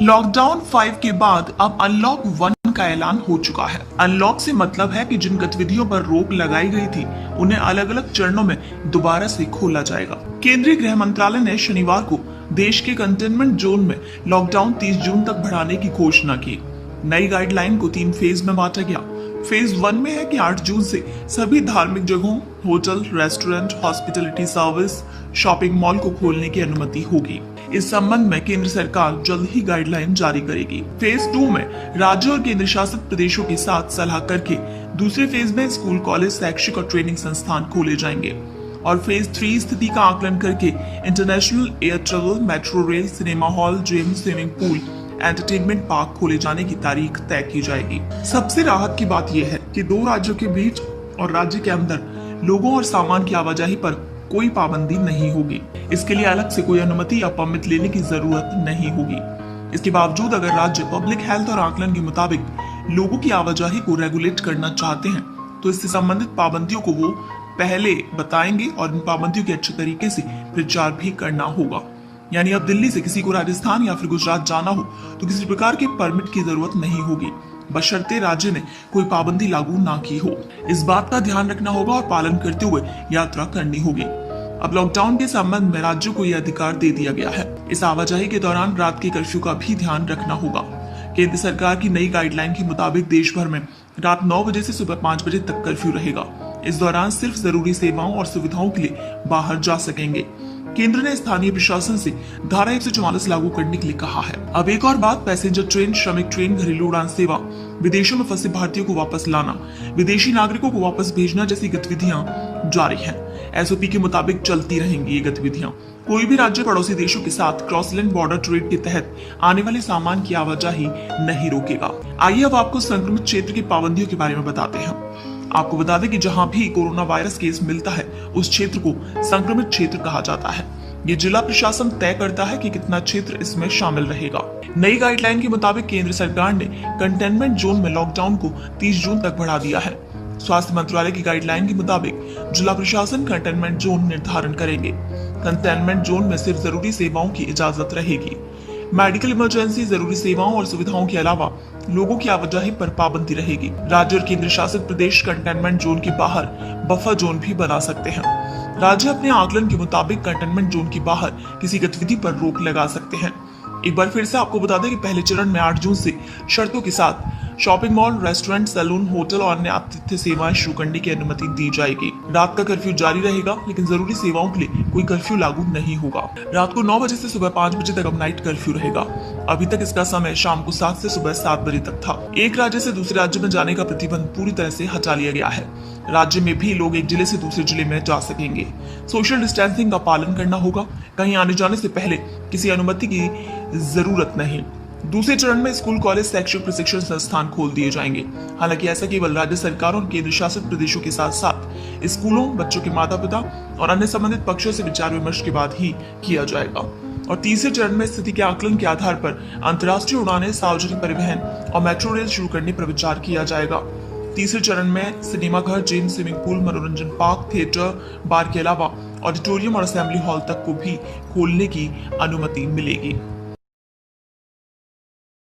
Lockdown 5 के बाद अब अनलॉक 1 का ऐलान हो चुका है। अनलॉक से मतलब है कि जिन गतिविधियों पर रोक लगाई गई थी उन्हें अलग अलग चरणों में दोबारा से खोला जाएगा। केंद्रीय गृह मंत्रालय ने शनिवार को देश के कंटेनमेंट जोन में लॉकडाउन 30 जून तक बढ़ाने की घोषणा की। नई गाइडलाइन को 3 फेज में बांटा गया। फेज 1 में है कि 8 जून से सभी धार्मिक जगहों, hotel, restaurant, hospitality service, shopping mall को खोलने की अनुमति होगी। इस संबंध में केंद्र सरकार जल्द ही गाइडलाइन जारी करेगी। फेज 2 में राज्य और केंद्र शासित प्रदेशों के साथ सलाह करके दूसरे फेज में स्कूल, कॉलेज, शैक्षिक और ट्रेनिंग संस्थान खोले जाएंगे और फेज 3 स्थिति का आकलन करके international air travel, metro rail, cinema hall, gym, swimming pool, entertainment park खोले जाने की तारीख तय की जाएगी। सबसे राहत की बात यह है कि 2 राज्यों के बीच और राज्य के अंदर लोगों और सामान की आवाजाही पर कोई पाबंदी नहीं होगी। इसके लिए अलग से कोई अनुमति या परमिट लेने की जरूरत नहीं होगी। इसके बावजूद अगर राज्य पब्लिक हेल्थ और आकलन के मुताबिक लोगों की आवाजाही को रेगुलेट करना चाहते हैं तो इससे संबंधित पाबंदियों को वो पहले बताएंगे और इन पाबंदियों के अच्छे तरीके से प्रचार भी करना होगा। यानी अब दिल्ली से किसी को राजस्थान या फिर गुजरात जाना हो तो किसी प्रकार के परमिट की जरूरत नहीं होगी, बशर्ते राज्य ने कोई पाबंदी लागू ना की हो। इस बात का ध्यान रखना होगा और पालन करते हुए यात्रा करनी होगी। अब लॉकडाउन के संबंध में राज्यों को यह अधिकार दे दिया गया है। इस आवाजाही के दौरान रात के कर्फ्यू का भी ध्यान रखना होगा। केंद्र सरकार की नई गाइडलाइन के मुताबिक देश भर में रात 9 बजे से सुबह 5 बजे तक कर्फ्यू रहेगा। इस दौरान सिर्फ जरूरी सेवाओं और सुविधाओं के लिए बाहर जा सकेंगे। केंद्र ने स्थानीय प्रशासन से धारा 144 लागू करने के लिए कहा है। अब एक और बात, पैसेंजर ट्रेन, श्रमिक ट्रेन, घरेलू उड़ान सेवा, विदेशों में फंसे भारतीयों को वापस लाना, विदेशी नागरिकों को वापस भेजना जैसी गतिविधियां जारी हैं। एसओपी के मुताबिक चलती रहेंगी ये गतिविधियां। कोई भी राज्य पड़ोसी देशों के साथ क्रॉस लैंड बॉर्डर ट्रेड के तहत आने वाले सामान की आवाजाही नहीं रोकेगा। आइए अब आपको संक्रमित क्षेत्र की पाबंदियों के बारे में बताते हैं। आपको बता दें कि जहां भी कोरोना वायरस केस मिलता है उस क्षेत्र को संक्रमित क्षेत्र कहा जाता है। ये जिला प्रशासन तय करता है कि कितना क्षेत्र इसमें शामिल रहेगा। नई गाइडलाइन के मुताबिक केंद्र सरकार ने कंटेनमेंट जोन में लॉकडाउन को 30 जून तक बढ़ा दिया है। स्वास्थ्य मंत्रालय की गाइडलाइन के मुताबिक जिला प्रशासन कंटेनमेंट जोन निर्धारण करेंगे। कंटेनमेंट जोन में सिर्फ जरूरी सेवाओं की इजाजत रहेगी। मेडिकल इमरजेंसी, जरूरी सेवाओं और सुविधाओं के अलावा लोगों की आवाजाही पर पाबंदी रहेगी। राज्य और केंद्र शासित प्रदेश कंटेनमेंट जोन के बाहर बफर जोन भी बना सकते हैं। राज्य अपने आकलन के मुताबिक कंटेनमेंट जोन के बाहर किसी गतिविधि पर रोक लगा सकते हैं। एक बार फिर से आपको बता दें कि पहले चरण में 8 जून से शर्तों के साथ shopping mall, restaurant, salon, hotel और अन्य आतिथ्य सेवाएं शुरू करने की अनुमति दी जाएगी। रात का कर्फ्यू जारी रहेगा, लेकिन जरूरी सेवाओं के लिए कोई कर्फ्यू लागू नहीं होगा। रात को 9 बजे से सुबह 5 बजे तक अब नाइट कर्फ्यू रहेगा। अभी तक इसका समय शाम को 7 से सुबह 7 बजे तक था। एक राज्य से दूसरे राज्य में जाने का प्रतिबंध पूरी तरह से हटा लिया गया है। राज्य में भी लोग एक जिले से दूसरे जिले में जा सकेंगे। सोशल डिस्टेंसिंग का पालन करना होगा। कहीं आने जाने से पहले किसी अनुमति की जरूरत नहीं। दूसरे चरण में स्कूल, कॉलेज, शैक्षिक प्रशिक्षण संस्थान खोल दिए जाएंगे। हालांकि ऐसा केवल राज्य सरकार और केंद्र शासित प्रदेशों के साथ साथ स्कूलों, बच्चों के माता पिता और अन्य संबंधित पक्षों से विचार विमर्श के बाद ही किया जाएगा। और तीसरे चरण में स्थिति के आकलन के आधार पर अंतर्राष्ट्रीय उड़ानें, सार्वजनिक परिवहन और मेट्रो रेल शुरू करने पर विचार किया जाएगा। तीसरे चरण में सिनेमाघर, जिम, स्विमिंग पूल, मनोरंजन पार्क, थिएटर, बार के अलावा ऑडिटोरियम और असेंबली हॉल तक को भी खोलने की अनुमति मिलेगी।